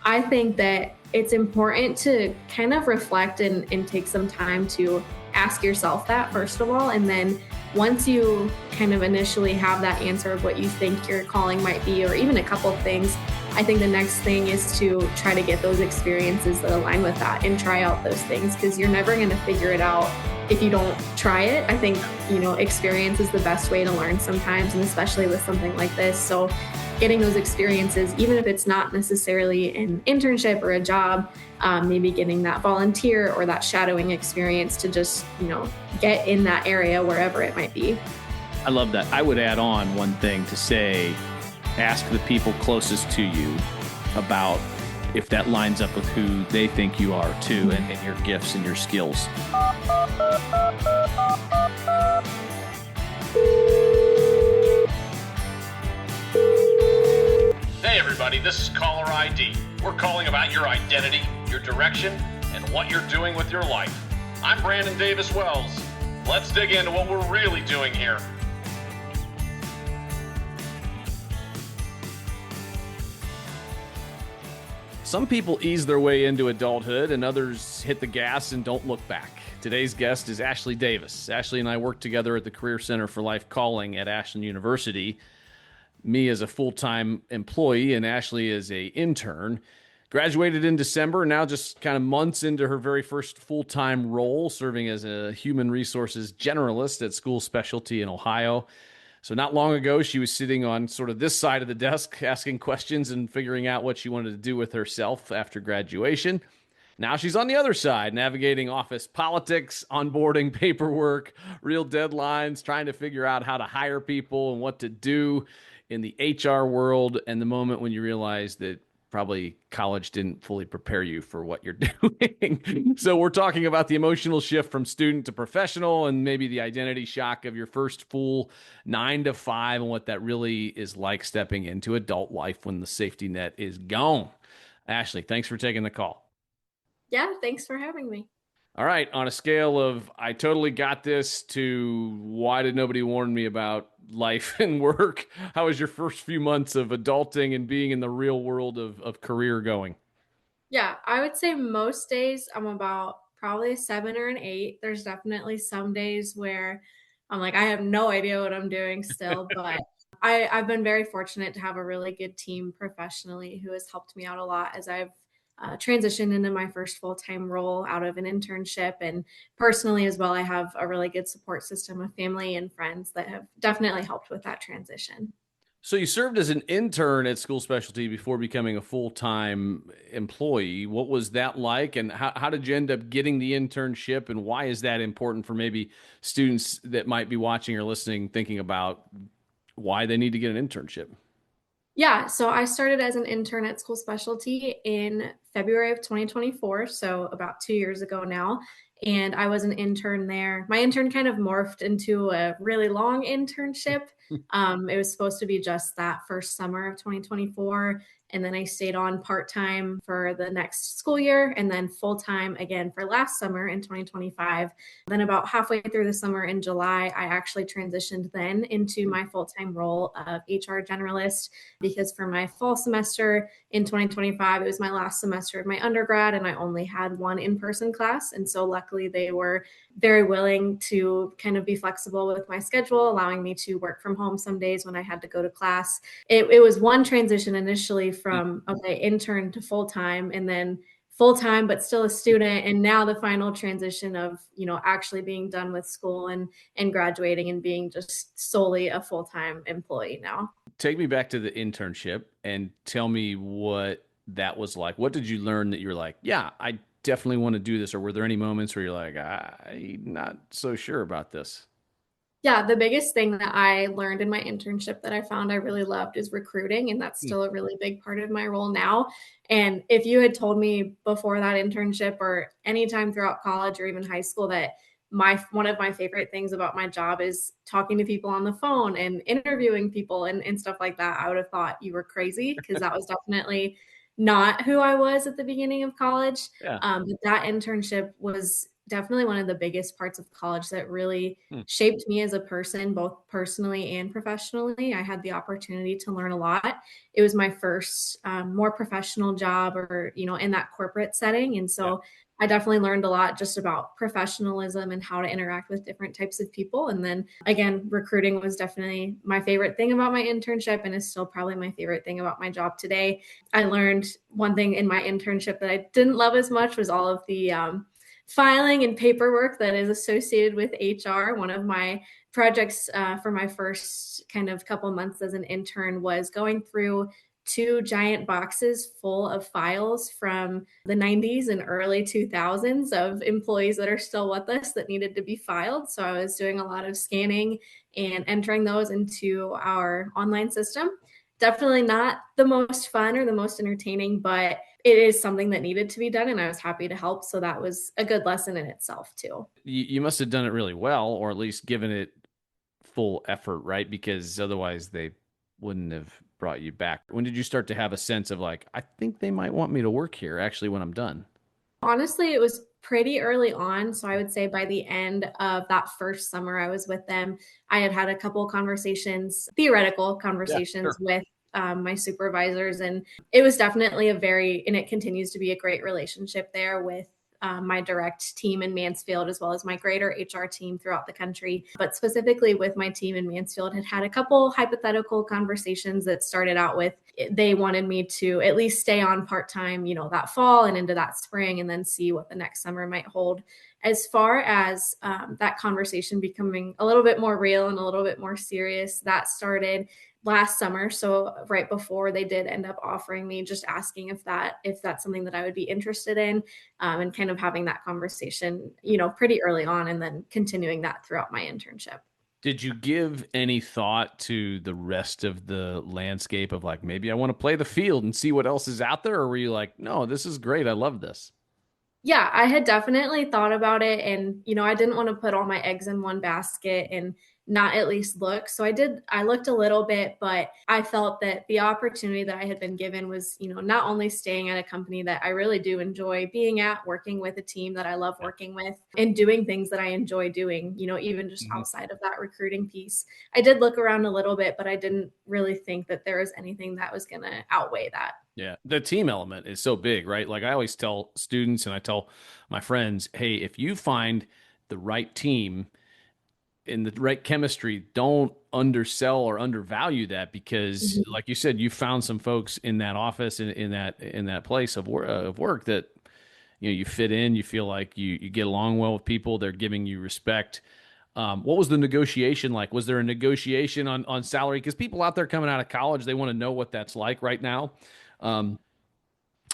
I think that it's important to kind of reflect and take some time to ask yourself that, first of all. And then once you kind of initially have that answer of what you think your calling might be, or even a couple of things, I think the next thing is to try to get those experiences that align with that and try out those things, because you're never going to figure it out if you don't try it. I think, experience is the best way to learn sometimes, and especially with something like this. So getting those experiences, even if it's not necessarily an internship or a job, maybe getting that volunteer or that shadowing experience to just, get in that area wherever it might be. I love that. I would add on one thing to say, ask the people closest to you about if that lines up with who they think you are too, and your gifts and your skills. Hey everybody, this is Caller ID. We're calling about your identity, your direction, and what you're doing with your life. I'm Brandon Davis Wells. Let's dig into what we're really doing here. Some people ease their way into adulthood and others hit the gas and don't look back. Today's guest is Ashley Davis. Ashley and I work together at the Career Center for Life Calling at Ashland University. Me as a full-time employee and Ashley as an intern. Graduated in December, now just kind of months into her very first full-time role, serving as a human resources generalist at School Specialty in Ohio. So not long ago, she was sitting on sort of this side of the desk, asking questions and figuring out what she wanted to do with herself after graduation. Now she's on the other side, navigating office politics, onboarding paperwork, real deadlines, trying to figure out how to hire people and what to do in the HR world, and the moment when you realize that probably college didn't fully prepare you for what you're doing. So we're talking about the emotional shift from student to professional, and maybe the identity shock of your first full 9 to 5 and what that really is like stepping into adult life when the safety net is gone. Ashley, thanks for taking the call. Yeah, thanks for having me. All right, on a scale of I totally got this to why did nobody warn me about life and work, how was your first few months of adulting and being in the real world of career going? Yeah, I would say most days I'm about probably a 7 or an 8. There's definitely some days where I'm like, I have no idea what I'm doing still, but I've been very fortunate to have a really good team professionally who has helped me out a lot as I've transitioned into my first full-time role out of an internship. And personally as well, I have a really good support system of family and friends that have definitely helped with that transition. So you served as an intern at School Specialty before becoming a full-time employee. What was that like, and how did you end up getting the internship, and why is that important for maybe students that might be watching or listening, thinking about why they need to get an internship? Yeah, so I started as an intern at School Specialty in February of 2024, so about 2 years ago now. And I was an intern there. My intern kind of morphed into a really long internship. It was supposed to be just that first summer of 2024. And then I stayed on part-time for the next school year and then full-time again for last summer in 2025. Then about halfway through the summer in July, I actually transitioned then into my full-time role of HR Generalist, because for my fall semester in 2025, it was my last semester of my undergrad and I only had one in-person class. And so luckily they were very willing to kind of be flexible with my schedule, allowing me to work from home some days when I had to go to class. It was one transition initially from, okay, intern to full-time, and then full-time, but still a student. And now the final transition of, actually being done with school and graduating and being just solely a full-time employee now. Take me back to the internship and tell me what that was like. What did you learn that you're like, yeah, I definitely want to do this? Or were there any moments where you're like, I'm not so sure about this? Yeah, the biggest thing that I learned in my internship that I found I really loved is recruiting, and that's still a really big part of my role now. And if you had told me before that internship or anytime throughout college or even high school that one of my favorite things about my job is talking to people on the phone and interviewing people and stuff like that, I would have thought you were crazy, because that was definitely not who I was at the beginning of college. Yeah. But that internship was definitely one of the biggest parts of college that really Hmm. shaped me as a person, both personally and professionally. I had the opportunity to learn a lot. It was my first more professional job, or, in that corporate setting. And Yeah. so I definitely learned a lot just about professionalism and how to interact with different types of people. And then again, recruiting was definitely my favorite thing about my internship, and is still probably my favorite thing about my job today. I learned one thing in my internship that I didn't love as much was all of the filing and paperwork that is associated with HR. One of my projects for my first kind of couple months as an intern was going through two giant boxes full of files from the 90s and early 2000s of employees that are still with us that needed to be filed. So I was doing a lot of scanning and entering those into our online system. Definitely not the most fun or the most entertaining, but it is something that needed to be done, and I was happy to help. So that was a good lesson in itself too. You must have done it really well, or at least given it full effort, right? Because otherwise they wouldn't have brought you back. When did you start to have a sense of like, I think they might want me to work here actually when I'm done? Honestly, it was pretty early on. So I would say by the end of that first summer I was with them, I had had a couple of conversations, theoretical Yeah, conversations sure. with my supervisors. And it was definitely and it continues to be a great relationship there with my direct team in Mansfield, as well as my greater HR team throughout the country. But specifically with my team in Mansfield, had a couple hypothetical conversations that started out with they wanted me to at least stay on part time, that fall and into that spring, and then see what the next summer might hold. As far as that conversation becoming a little bit more real and a little bit more serious, that started last summer. So right before they did end up offering me, just asking if that's something that I would be interested in, and kind of having that conversation, pretty early on, and then continuing that throughout my internship. Did you give any thought to the rest of the landscape of like, maybe I want to play the field and see what else is out there? Or were you like, no, this is great. I love this. Yeah, I had definitely thought about it, and I didn't want to put all my eggs in one basket and not at least look. So I looked a little bit, but I felt that the opportunity that I had been given was, not only staying at a company that I really do enjoy being at, working with a team that I love Yeah. working with, and doing things that I enjoy doing, even just Mhm. outside of that recruiting piece. I did look around a little bit, but I didn't really think that there was anything that was going to outweigh that. Yeah, the team element is so big, right? Like I always tell students and I tell my friends, hey, if you find the right team in the right chemistry, don't undersell or undervalue that because, Mhm. like you said, you found some folks in that office in that place of work that you fit in, you feel like you get along well with people, they're giving you respect. What was the negotiation like? Was there a negotiation on salary? Because people out there coming out of college, they want to know what that's like right now. Um,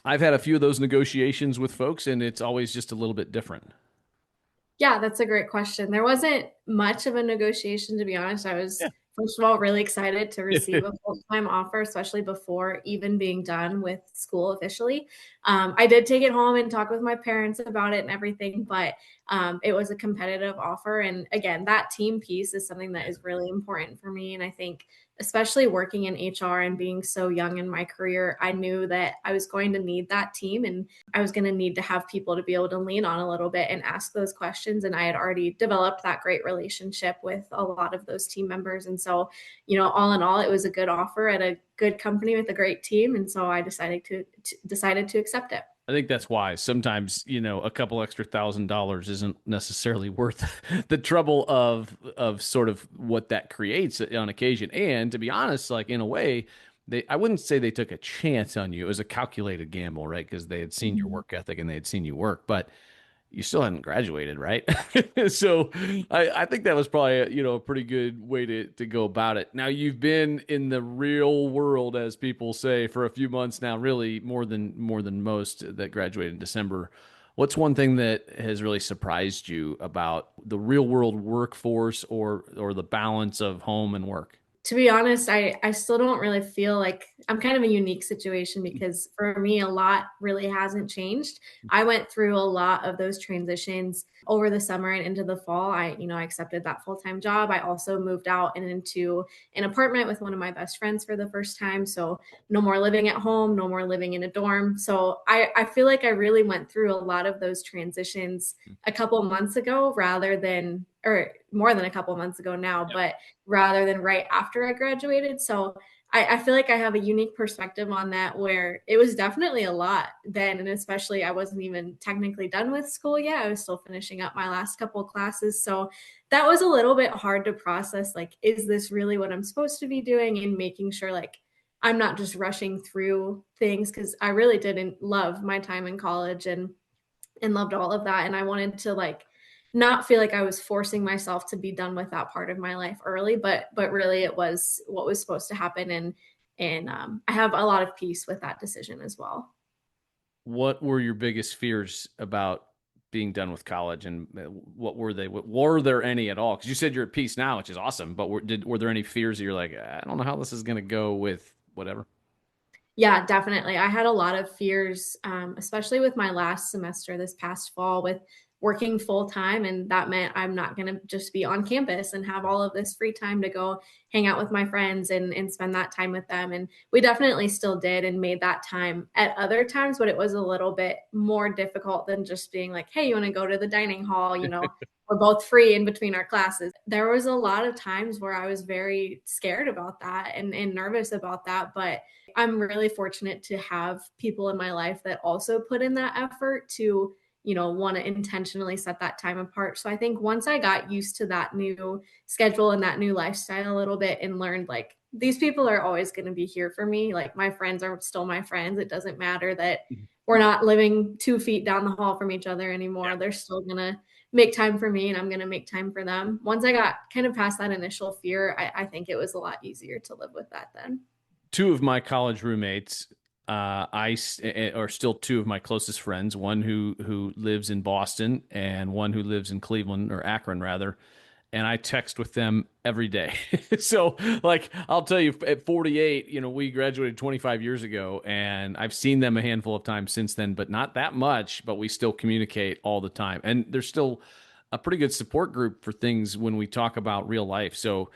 I've had a few of those negotiations with folks, and it's always just a little bit different. Yeah, that's a great question. There wasn't much of a negotiation, to be honest. I was, Yeah. first of all, really excited to receive a full-time offer, especially before even being done with school officially. I did take it home and talk with my parents about it and everything, but it was a competitive offer. And again, that team piece is something that is really important for me. And I think, especially working in HR and being so young in my career, I knew that I was going to need that team, and I was going to need to have people to be able to lean on a little bit and ask those questions. And I had already developed that great relationship with a lot of those team members. And so, all in all, it was a good offer at a good company with a great team. And so I decided to accept it. I think that's why sometimes, a couple extra $1,000 isn't necessarily worth the trouble of sort of what that creates on occasion. And to be honest, like in a way, I wouldn't say they took a chance on you. It was a calculated gamble, right? Because they had seen your Mhm. work ethic and they had seen you work. But you still hadn't graduated, right? So I think that was probably a pretty good way to go about it. Now you've been in the real world, as people say, for a few months now, really more than most that graduated in December. What's one thing that has really surprised you about the real world workforce or the balance of home and work? To be honest, I still don't really feel like I'm kind of a unique situation because for me, a lot really hasn't changed. I went through a lot of those transitions over the summer and into the fall. I accepted that full-time job. I also moved out and into an apartment with one of my best friends for the first time. So no more living at home, no more living in a dorm. So I feel like I really went through a lot of those transitions a couple months ago rather than, or more than a couple months ago now, but rather than right after I graduated. So I feel like I have a unique perspective on that where it was definitely a lot then. And especially I wasn't even technically done with school yet. I was still finishing up my last couple of classes. So that was a little bit hard to process. Like, is this really what I'm supposed to be doing? And making sure like I'm not just rushing through things because I really didn't love my time in college and loved all of that. And I wanted to like not feel like I was forcing myself to be done with that part of my life early, but really it was what was supposed to happen. And I have a lot of peace with that decision as well. What were your biggest fears about being done with college, and what were they? Were there any at all? Because you said you're at peace now, which is awesome. But were there any fears that you're like, I don't know how this is going to go with whatever? Yeah, definitely. I had a lot of fears, especially with my last semester this past fall with working full time. And that meant I'm not going to just be on campus and have all of this free time to go hang out with my friends and spend that time with them. And we definitely still did and made that time at other times, but it was a little bit more difficult than just being like, hey, you want to go to the dining hall? We're both free in between our classes. There was a lot of times where I was very scared about that and nervous about that. But I'm really fortunate to have people in my life that also put in that effort to, want to intentionally set that time apart. So I think once I got used to that new schedule and that new lifestyle a little bit and learned like these people are always going to be here for me. Like my friends are still my friends. It doesn't matter that we're not living 2 feet down the hall from each other anymore. They're still going to make time for me and I'm going to make time for them. Once I got kind of past that initial fear, I think it was a lot easier to live with that then. Two of my college roommates, are still two of my closest friends. One who lives in Boston, and one who lives in Cleveland, or Akron rather. And I text with them every day. So, like, I'll tell you, at 48, we graduated 25 years ago, and I've seen them a handful of times since then, but not that much. But we still communicate all the time, and there's still a pretty good support group for things when we talk about real life. So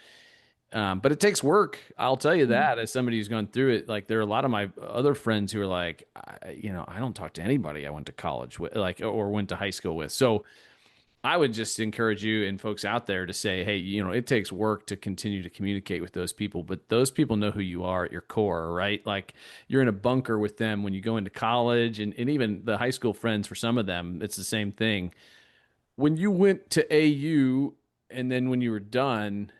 but it takes work. I'll tell you that as somebody who's gone through it. Like, there are a lot of my other friends who are like, I don't talk to anybody I went to college with, like, or went to high school with. So I would just encourage you and folks out there to say, hey, it takes work to continue to communicate with those people, but those people know who you are at your core, right? Like, you're in a bunker with them when you go into college, and even the high school friends, for some of them, it's the same thing. When you went to AU and then when you were done,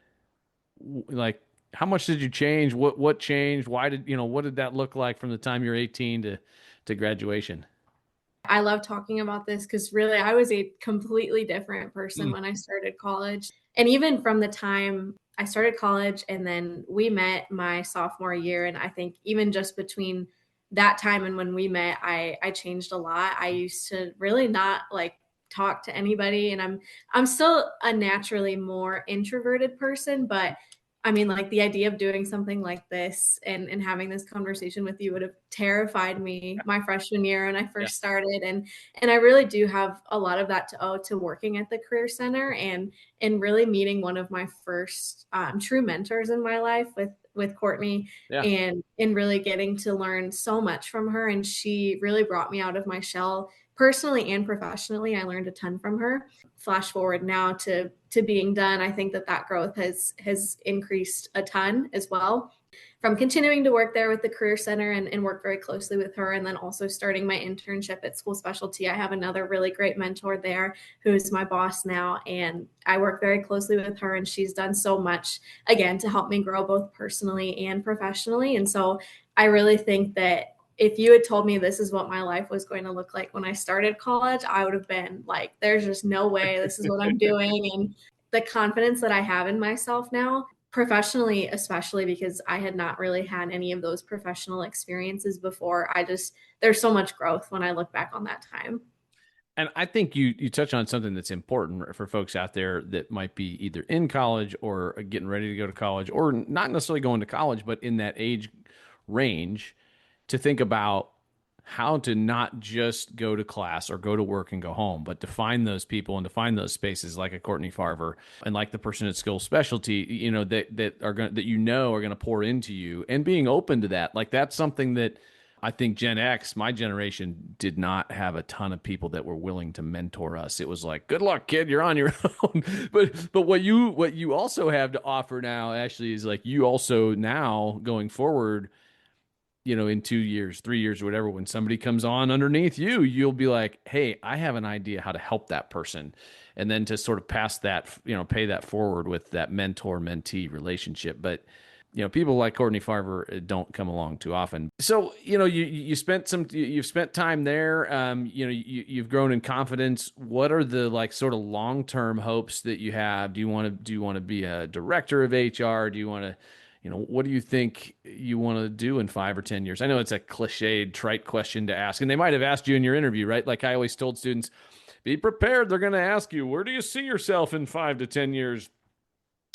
like, how much did you change? What changed? Why did what did that look like from the time you're 18 to graduation? I love talking about this because really I was a completely different person Mm. when I started college. And even from the time I started college and then we met my sophomore year, and I think even just between that time and when we met, I changed a lot. I used to really not like talk to anybody, and I'm still a naturally more introverted person, but I mean, like the idea of doing something like this and having this conversation with you would have terrified me my freshman year when I Yeah. first started. And I really do have a lot of that to owe to working at the Career Center and really meeting one of my first true mentors in my life with Courtney Yeah. and really getting to learn so much from her. And she really brought me out of my shell personally and professionally. I learned a ton from her. Flash forward now to being done, I think that growth has increased a ton as well from continuing to work there with the Career Center and work very closely with her, and then also starting my internship at School Specialty. I have another really great mentor there who's my boss now, and I work very closely with her, and she's done so much again to help me grow both personally and professionally. And so I really think that if you had told me this is what my life was going to look like when I started college, I would have been like, there's just no way this is what I'm doing. And the confidence that I have in myself now, professionally, especially because I had not really had any of those professional experiences before, there's so much growth when I look back on that time. And I think you touch on something that's important for folks out there that might be either in college or getting ready to go to college, or not necessarily going to college, but in that age range, to think about how to not just go to class or go to work and go home, but to find those people and to find those spaces like a Courtney Farver and like the person at Skill Specialty, that are going, that are going to pour into you, and being open to that. Like, that's something that I think Gen X, my generation, did not have a ton of people that were willing to mentor us. It was like, good luck, kid, you're on your own. But what you also have to offer now, Ashley, is like, you also now going forward, in 2 years, 3 years, or whatever, when somebody comes on underneath you, you'll be like, hey, I have an idea how to help that person. And then to sort of pass that, pay that forward with that mentor mentee relationship. But, people like Courtney Farver don't come along too often. So, you've spent time there. You've grown in confidence. What are the like sort of long-term hopes that you have? Do you want to be a director of HR? Do you want to, what do you think you want to do in 5 or 10 years? I know it's a cliched, trite question to ask, and they might have asked you in your interview, right? Like I always told students, be prepared. They're going to ask you, where do you see yourself in 5 to 10 years?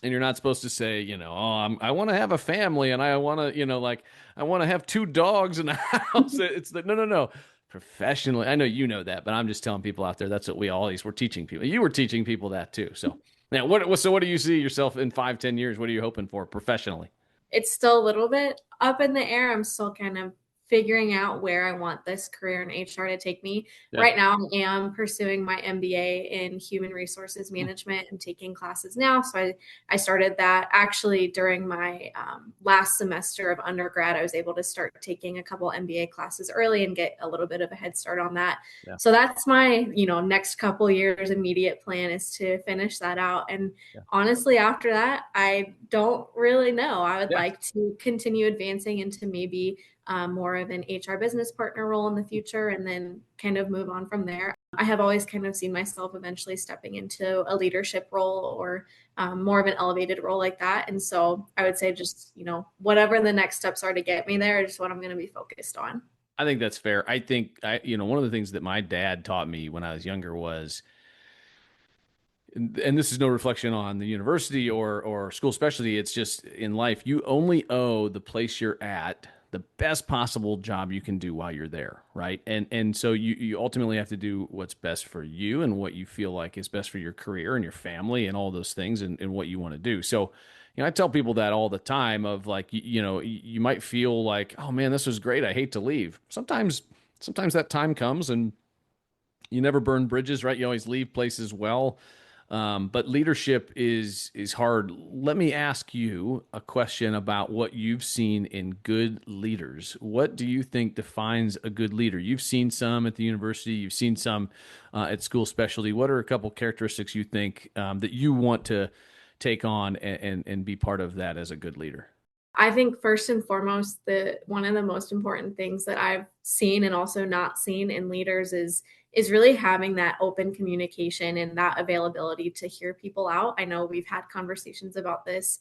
And you're not supposed to say, I want to have a family, and I want to, I want to have 2 dogs in a house. It's like, no. Professionally, I know you know that, but I'm just telling people out there, that's what we always were teaching people. You were teaching people that too. So now, what do you see yourself in 5, 10 years? What are you hoping for professionally? It's still a little bit up in the air. I'm still kind of figuring out where I want this career in HR to take me. Yeah. Right now, I am pursuing my MBA in human resources management and taking classes now. So I started that actually during my last semester of undergrad. I was able to start taking a couple MBA classes early and get a little bit of a head start on that. Yeah. So that's my, next couple years immediate plan is to finish that out. And honestly, after that, I don't really know. I would like to continue advancing into maybe more of an HR business partner role in the future, and then kind of move on from there. I have always kind of seen myself eventually stepping into a leadership role or more of an elevated role like that. And so I would say just, whatever the next steps are to get me there is what I'm going to be focused on. I think that's fair. I think, one of the things that my dad taught me when I was younger was, and this is no reflection on the university or school specialty, it's just in life, you only owe the place you're at the best possible job you can do while you're there, right? And so you ultimately have to do what's best for you and what you feel like is best for your career and your family and all those things and what you want to do. So, I tell people that all the time of like, you might feel like, oh man, this was great, I hate to leave. Sometimes that time comes and you never burn bridges, right? You always leave places well. But leadership is hard. Let me ask you a question about what you've seen in good leaders. What do you think defines a good leader? You've seen some at the university. You've seen some at school specialty. What are a couple characteristics you think that you want to take on and be part of that as a good leader? I think first and foremost, one of the most important things that I've seen and also not seen in leaders is really having that open communication and that availability to hear people out. I know we've had conversations about this.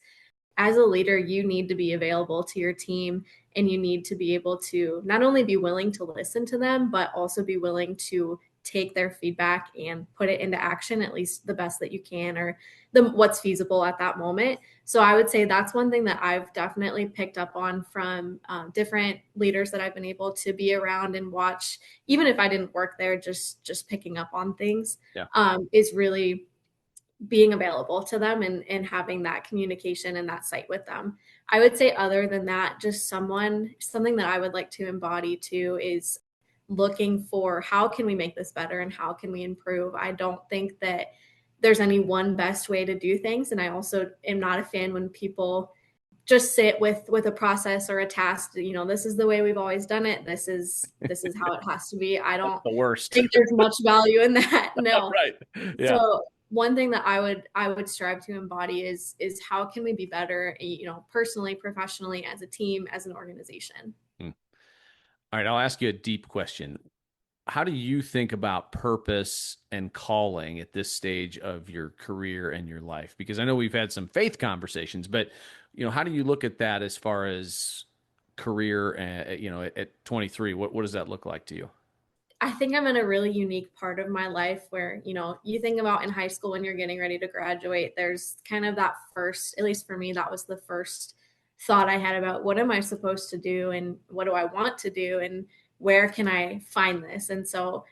As a leader, you need to be available to your team, and you need to be able to not only be willing to listen to them, but also be willing to take their feedback and put it into action, at least the best that you can, or what's feasible at that moment. So I would say that's one thing that I've definitely picked up on from different leaders that I've been able to be around and watch, even if I didn't work there, just picking up on things, is really being available to them and having that communication and that sight with them. I would say other than that, just something that I would like to embody too is looking for how can we make this better and how can we improve. I don't think that there's any one best way to do things. And I also am not a fan when people just sit with a process or a task, this is the way we've always done it. This is how it has to be. I don't the worst. think there's much value in that. No. Right. Yeah. So one thing that I would strive to embody is how can we be better, personally, professionally, as a team, as an organization. All right, I'll ask you a deep question. How do you think about purpose and calling at this stage of your career and your life? Because I know we've had some faith conversations, but how do you look at that as far as career? At 23, what does that look like to you? I think I'm in a really unique part of my life where, you think about in high school when you're getting ready to graduate, there's kind of that first, at least for me, that was the first thought I had about what am I supposed to do and what do I want to do and where can I find this? And so,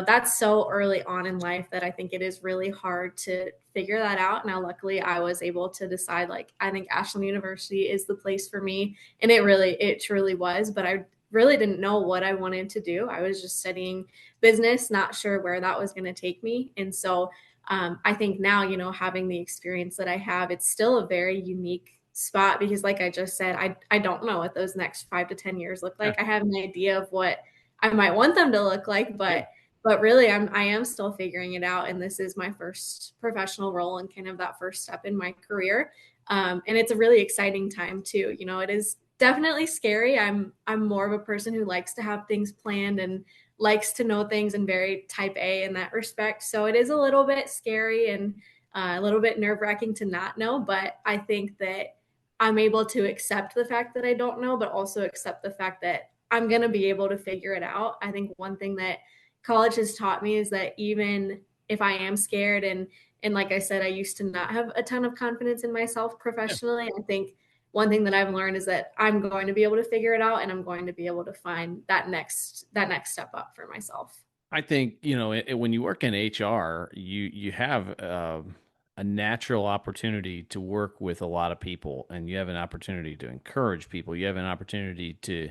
that's so early on in life that I think it is really hard to figure that out. Now, luckily, I was able to decide, like, I think Ashland University is the place for me. And it truly was. But I really didn't know what I wanted to do. I was just studying business, not sure where that was going to take me. And so I think now, having the experience that I have, it's still a very unique spot because, like I just said, I don't know what those next 5 to 10 years look Yeah. like. I have an idea of what I might want them to look like, Yeah. but really I am still figuring it out. And this is my first professional role and kind of that first step in my career. And it's a really exciting time too. It is definitely scary. I'm more of a person who likes to have things planned and likes to know things and very type A in that respect. So it is a little bit scary and a little bit nerve-wracking to not know, but I think that I'm able to accept the fact that I don't know, but also accept the fact that I'm going to be able to figure it out. I think one thing that college has taught me is that even if I am scared and like I said, I used to not have a ton of confidence in myself Yeah. professionally. I think one thing that I've learned is that I'm going to be able to figure it out and I'm going to be able to find that next step up for myself. I think, when you work in HR, you have a natural opportunity to work with a lot of people, and you have an opportunity to encourage people. You have an opportunity to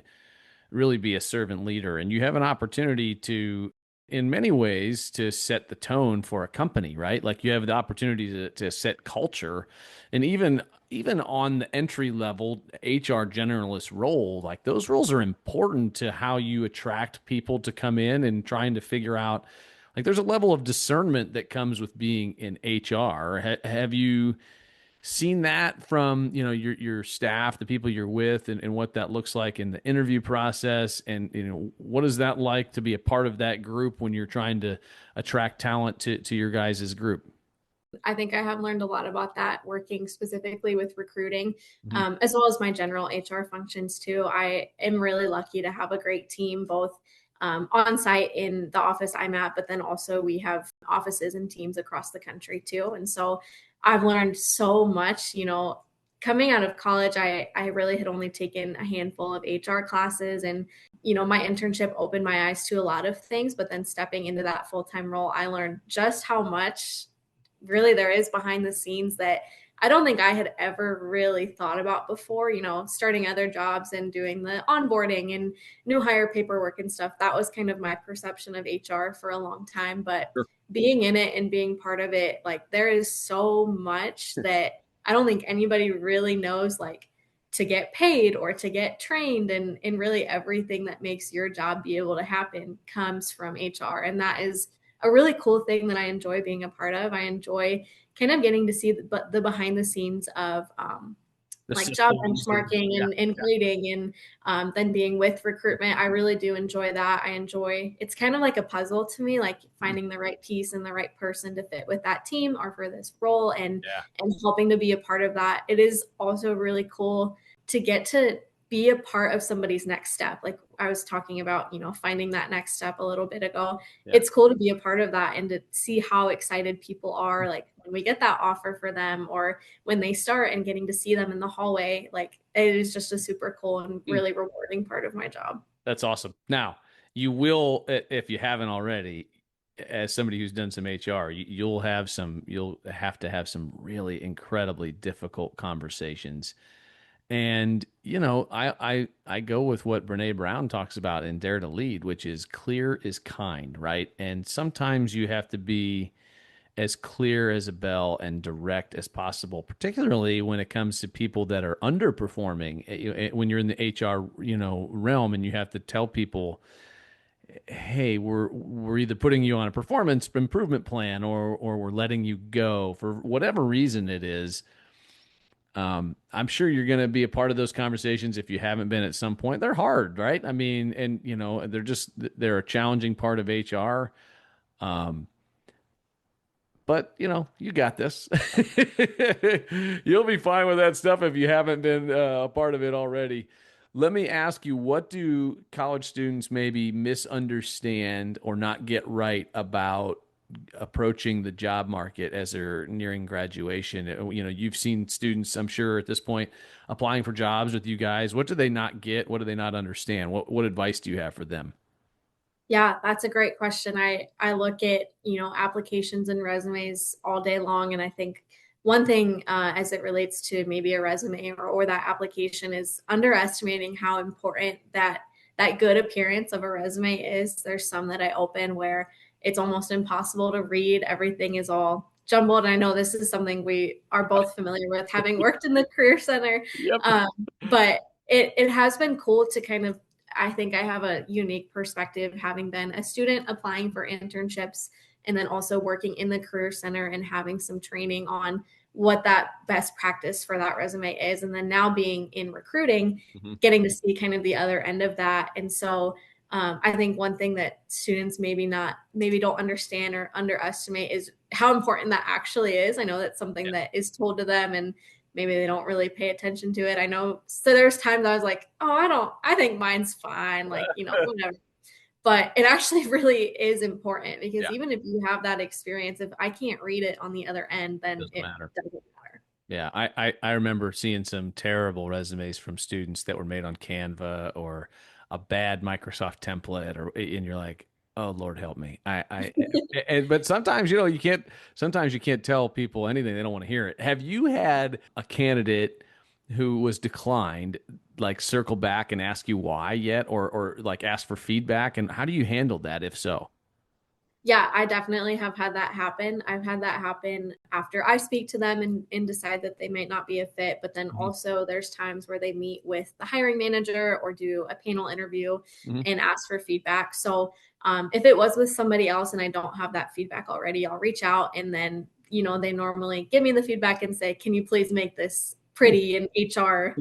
really be a servant leader, and you have an opportunity to, in many ways, to set the tone for a company, right? Like you have the opportunity to set culture, and even on the entry level HR generalist role, like those roles are important to how you attract people to come in and trying to figure out, like there's a level of discernment that comes with being in HR. Have you seen that from your staff, the people you're with, and what that looks like in the interview process, and what is that like to be a part of that group when you're trying to attract talent to your guys' group? I think I have learned a lot about that working specifically with recruiting, Mhm. as well as my general HR functions too. I am really lucky to have a great team, both on site in the office I'm at, but then also we have offices and teams across the country too. And so I've learned so much, coming out of college, I really had only taken a handful of HR classes and my internship opened my eyes to a lot of things, but then stepping into that full-time role, I learned just how much really there is behind the scenes that I don't think I had ever really thought about before, starting other jobs and doing the onboarding and new hire paperwork and stuff. That was kind of my perception of HR for a long time. But Sure. being in it and being part of it, like there is so much that I don't think anybody really knows, like to get paid or to get trained and really everything that makes your job be able to happen comes from HR. And that is a really cool thing that I enjoy being a part of. I enjoy kind of getting to see the behind the scenes of The like job systems and benchmarking yeah, and yeah. grading and then being with recruitment. I really do enjoy that. I enjoy it's kind of like a puzzle to me, like Mhm. finding the right piece and the right person to fit with that team or for this role Yeah. and helping to be a part of that. It is also really cool to get to be a part of somebody's next step. Like I was talking about, finding that next step a little bit ago. Yeah. It's cool to be a part of that and to see how excited people are like when we get that offer for them or when they start and getting to see them in the hallway. Like it is just a super cool and Mm. really rewarding part of my job. That's awesome. Now, you will, if you haven't already, as somebody who's done some HR, you'll have to have some really incredibly difficult conversations. And I go with what Brene Brown talks about in Dare to Lead, which is clear is kind, right? And sometimes you have to be as clear as a bell and direct as possible, particularly when it comes to people that are underperforming. When you're in the HR, realm, and you have to tell people, "Hey, we're either putting you on a performance improvement plan, or we're letting you go for whatever reason it is." I'm sure you're going to be a part of those conversations if you haven't been at some point. They're hard, right? I mean, and they're a challenging part of HR. Um, but you got this. You'll be fine with that stuff if you haven't been a part of it already. Let me ask you, what do college students maybe misunderstand or not get right about approaching the job market as they're nearing graduation? You've seen students, I'm sure, at this point applying for jobs with you guys. What do they not get? What do they not understand? What advice do you have for them? Yeah, that's a great question. I look at, applications and resumes all day long, and I think one thing as it relates to maybe a resume or that application is underestimating how important that good appearance of a resume is. There's some that I open where it's almost impossible to read. Everything is all jumbled. And I know this is something we are both familiar with, having worked in the Career Center. Yep. But it has been cool to kind of, I think I have a unique perspective having been a student applying for internships and then also working in the Career Center and having some training on what that best practice for that resume is. And then now being in recruiting, getting to see kind of the other end of that. And so I think one thing that students maybe don't understand or underestimate is how important that actually is. I know that's something that is told to them and maybe they don't really pay attention to it. I know. So there's times I was like, oh, I think mine's fine. Like, whatever. But it actually really is important because Yeah. even if you have that experience, if I can't read it on the other end, then Doesn't it matter. doesn't matter. Yeah, I remember seeing some terrible resumes from students that were made on Canva or a bad Microsoft template, and you're like, oh Lord help me. But sometimes you can't. Sometimes you can't tell people anything; they don't want to hear it. Have you had a candidate who was declined, like circle back and ask you why yet, or like ask for feedback? And how do you handle that if so? Yeah, I definitely have had that happen. I've had that happen after I speak to them and decide that they might not be a fit. But then Mhm. also there's times where they meet with the hiring manager or do a panel interview Mhm. and ask for feedback. So if it was with somebody else and I don't have that feedback already, I'll reach out and then, they normally give me the feedback and say, can you please make this pretty in HR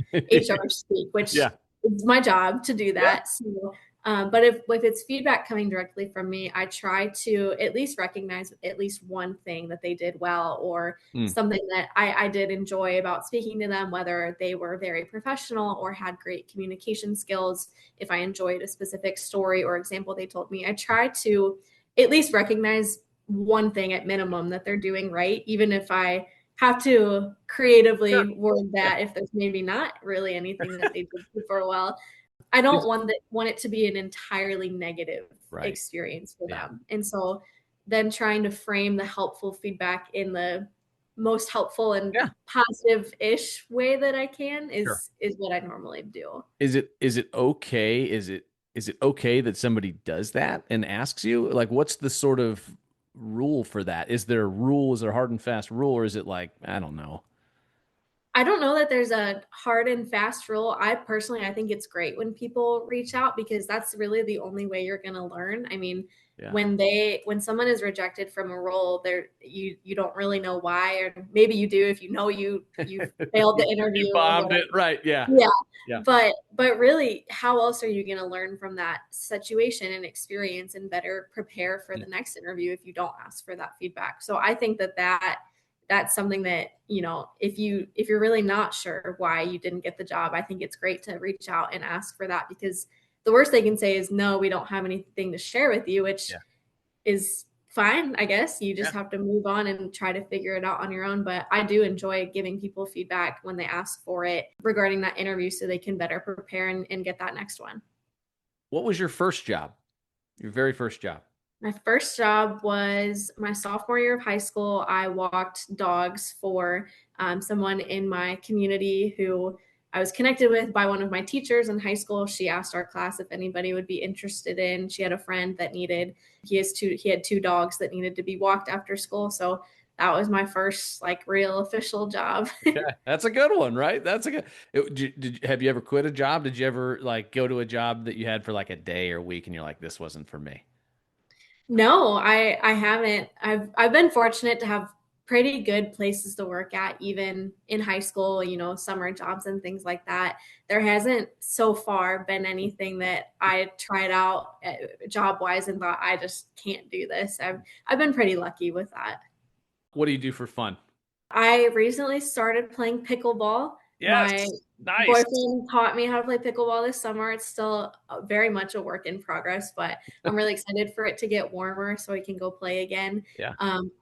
speak, which Yeah. is my job to do Yeah. that. So but if it's feedback coming directly from me, I try to at least recognize at least one thing that they did well or Mm. something that I did enjoy about speaking to them, whether they were very professional or had great communication skills. If I enjoyed a specific story or example they told me, I try to at least recognize one thing at minimum that they're doing right, even if I have to Sure. creatively word Yeah. that if there's maybe not really anything that they did super well. I don't Is- want it to be an entirely negative Right. experience for Yeah. them. And so then trying to frame the helpful feedback in the most helpful and Yeah. positive-ish way that I can Sure. is what I normally do. Is it okay? Is it okay that somebody does that and asks you? Like, what's the sort of rule for that? Is there a rule? Is there a hard and fast rule, or is it like, I don't know? I don't know that there's a hard and fast rule. I think it's great when people reach out because that's really the only way you're going to learn. I mean, Yeah. when someone is rejected from a role, you don't really know why, or maybe you do if you failed the You interview or bombed whatever. it, right? Yeah. Yeah. Yeah. But really, how else are you going to learn from that situation and experience and better prepare for the next interview if you don't ask for that feedback? So I think that's something that, if you're really not sure why you didn't get the job, I think it's great to reach out and ask for that because the worst they can say is no, we don't have anything to share with you, which Yeah. is fine, I guess. You Yeah. just have to move on and try to figure it out on your own. But I do enjoy giving people feedback when they ask for it regarding that interview so they can better prepare and get that next one. What was your first job? Your very first job? My first job was my sophomore year of high school. I walked dogs for someone in my community who I was connected with by one of my teachers in high school. She asked our class if anybody would be interested in. She had a friend that he had two dogs that needed to be walked after school. So that was my first like real official job. Okay. That's a good one, right? That's a good. Have you ever quit a job? Did you ever like go to a job that you had for like a day or week and you're like, this wasn't for me? No, I haven't. I've been fortunate to have pretty good places to work at, even in high school, summer jobs and things like that. There hasn't so far been anything that I tried out job wise and thought I just can't do this. I've been pretty lucky with that. What do you do for fun? I recently started playing pickleball. My Yes. Nice. boyfriend taught me how to play pickleball this summer. It's still very much a work in progress, but I'm really excited for it to get warmer so we can go play again. Yeah.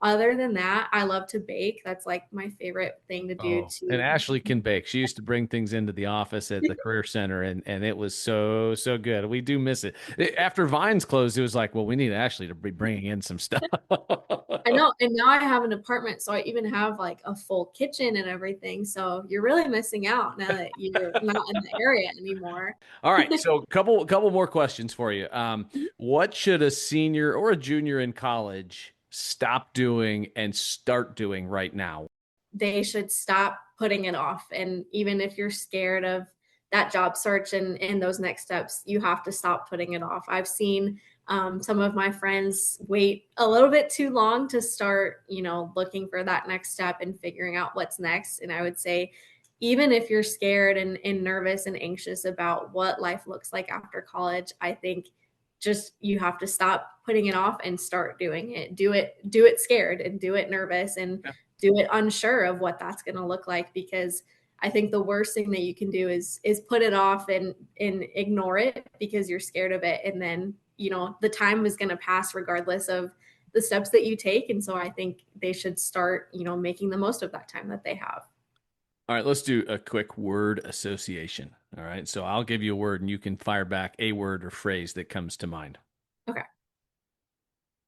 Other than that, I love to bake. That's like my favorite thing to do Oh, and to Ashley can bake. She used to bring things into the office at the career center, and it was so good. We do miss it. After Vines closed, it was like, well, we need Ashley to be bringing in some stuff. I know, and now I have an apartment, so I even have like a full kitchen and everything. So you're really missing out now that you're not in the area anymore. All right, so couple more questions for you. What should a senior or a junior in college stop doing and start doing right now? They should stop putting it off. And even if you're scared of that job search and those next steps, you have to stop putting it off. I've seen some of my friends wait a little bit too long to start, looking for that next step and figuring out what's next. And I would say, even if you're scared and nervous and anxious about what life looks like after college, I think just you have to stop putting it off and start doing it. Do it scared and do it nervous and Yeah. do it unsure of what that's going to look like, because I think the worst thing that you can do is put it off and ignore it because you're scared of it, and then the time is going to pass regardless of the steps that you take. And so I think they should start making the most of that time that they have. All right, let's do a quick word association. All right, so I'll give you a word and you can fire back a word or phrase that comes to mind. Okay.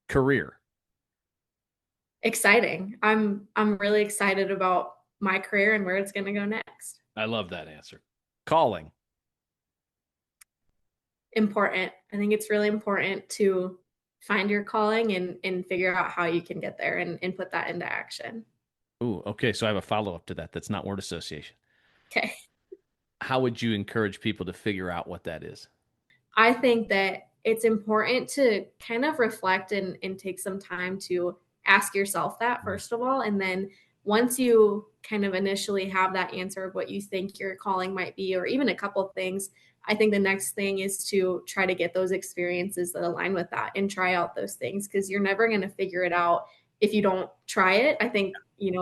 Career. Exciting. I'm really excited about my career and where it's going to go next. I love that answer. Calling. Important. I think it's really important to find your calling and figure out how you can get there and put that into action. Ooh, okay. So I have a follow up to that. That's not word association. Okay. How would you encourage people to figure out what that is? I think that it's important to kind of reflect and take some time to ask yourself that, first of all. And then once you kind of initially have that answer of what you think your calling might be, or even a couple of things, I think the next thing is to try to get those experiences that align with that and try out those things, because you're never going to figure it out if you don't try it. I think,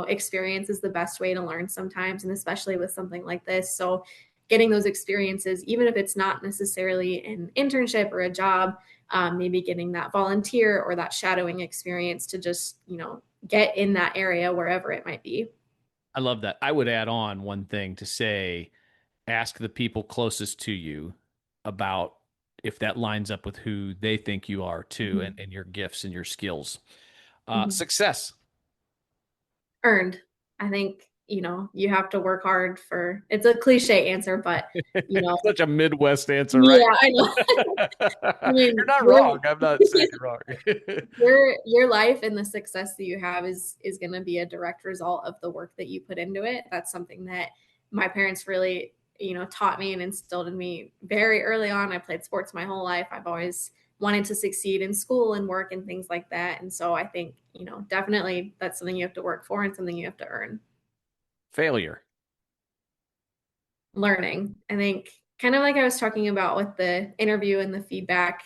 experience is the best way to learn sometimes, and especially with something like this. So getting those experiences, even if it's not necessarily an internship or a job, maybe getting that volunteer or that shadowing experience to just, get in that area wherever it might be. I love that. I would add on one thing to say, ask the people closest to you about if that lines up with who they think you are too, Mhm. and your gifts and your skills. Mhm. Success. Earned. I think, you have to work hard for, it's a cliche answer, but, you know, Such a Midwest answer, right? yeah, I know. I You're mean, not wrong. I'm not saying you're wrong. your life and the success that you have is going to be a direct result of the work that you put into it. That's something that my parents really, taught me and instilled in me very early on. I played sports my whole life. I've always wanted to succeed in school and work and things like that. And so I think, definitely that's something you have to work for and something you have to earn. Failure. Learning. I think kind of like I was talking about with the interview and the feedback,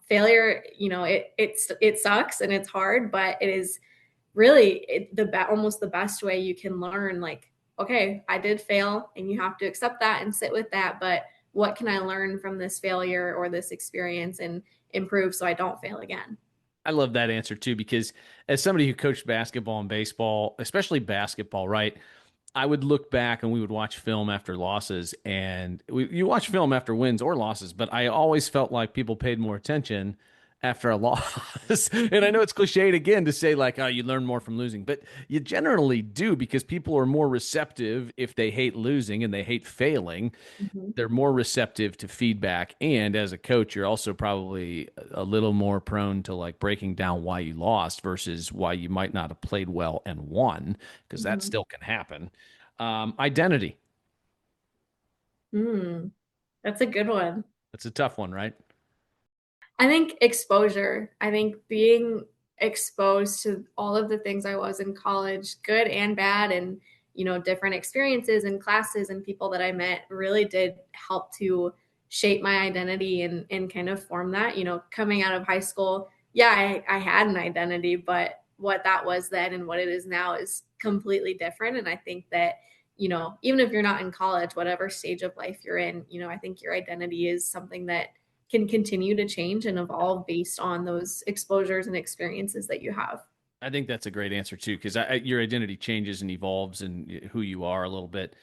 failure, it sucks and it's hard, but it is really almost the best way you can learn, like, okay, I did fail and you have to accept that and sit with that, but what can I learn from this failure or this experience and improve so I don't fail again? I love that answer too, because as somebody who coached basketball and baseball, especially basketball, right? I would look back and we would watch film after losses, and you watch film after wins or losses, but I always felt like people paid more attention after a loss. And I know it's cliched again to say like, oh, you learn more from losing, but you generally do, because people are more receptive if they hate losing and they hate failing. Mhm. They're more receptive to feedback. And as a coach, you're also probably a little more prone to like breaking down why you lost versus why you might not have played well and won, because that Mhm. still can happen. Identity. That's a good one. That's a tough one, right? I think exposure. I think being exposed to all of the things I was in college, good and bad, and different experiences and classes and people that I met really did help to shape my identity and kind of form that. Coming out of high school, yeah, I had an identity, but what that was then and what it is now is completely different. And I think that, even if you're not in college, whatever stage of life you're in, I think your identity is something that can continue to change and evolve based on those exposures and experiences that you have. I think that's a great answer too, because your identity changes and evolves and who you are a little bit.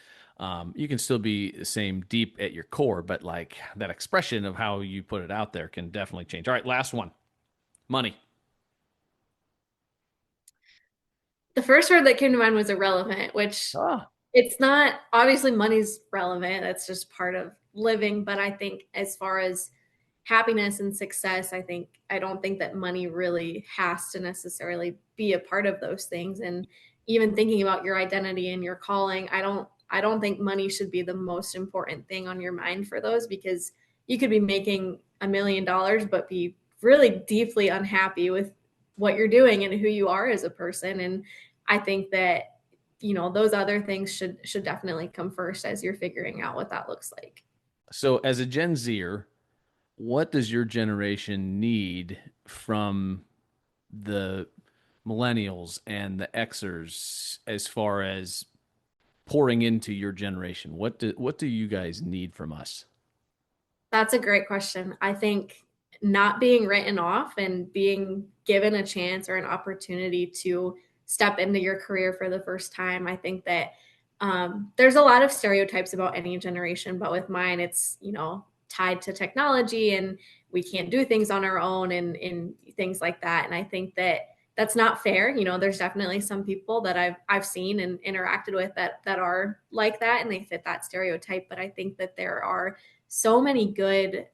You can still be the same deep at your core, but like that expression of how you put it out there can definitely change. All right, last one, money. The first word that came to mind was irrelevant, which it's not, obviously money's relevant. That's just part of living. But I think as far as happiness and success, I don't think that money really has to necessarily be a part of those things. And even thinking about your identity and your calling, I don't think money should be the most important thing on your mind for those, because you could be making $1 million, but be really deeply unhappy with what you're doing and who you are as a person. And I think that, those other things should definitely come first as you're figuring out what that looks like. So as a Gen Zer, what does your generation need from the millennials and the Xers as far as pouring into your generation? What do you guys need from us? That's a great question. I think not being written off and being given a chance or an opportunity to step into your career for the first time. I think that there's a lot of stereotypes about any generation, but with mine, it's, tied to technology and we can't do things on our own and things like that. And I think that that's not fair. There's definitely some people that I've seen and interacted with that are like that and they fit that stereotype. But I think that there are so many good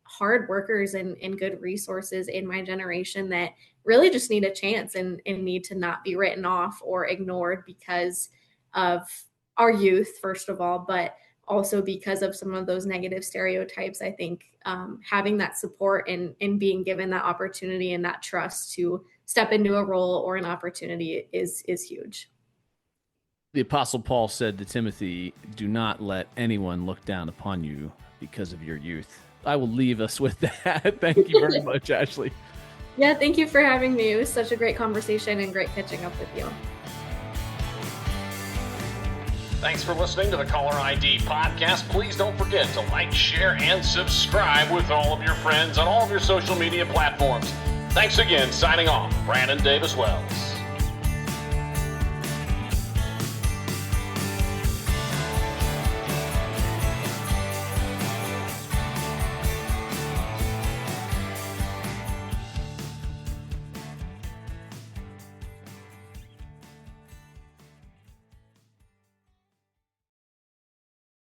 hard workers and good resources in my generation that really just need a chance and need to not be written off or ignored because of our youth, first of all, but also because of some of those negative stereotypes. I think having that support and being given that opportunity and that trust to step into a role or an opportunity is huge. The Apostle Paul said to Timothy, do not let anyone look down upon you because of your youth. I will leave us with that. Thank you very much, Ashley. Yeah, thank you for having me. It was such a great conversation and great catching up with you. Thanks for listening to the Caller ID podcast. Please don't forget to like, share, and subscribe with all of your friends on all of your social media platforms. Thanks again. Signing off, Brandon Davis Wells.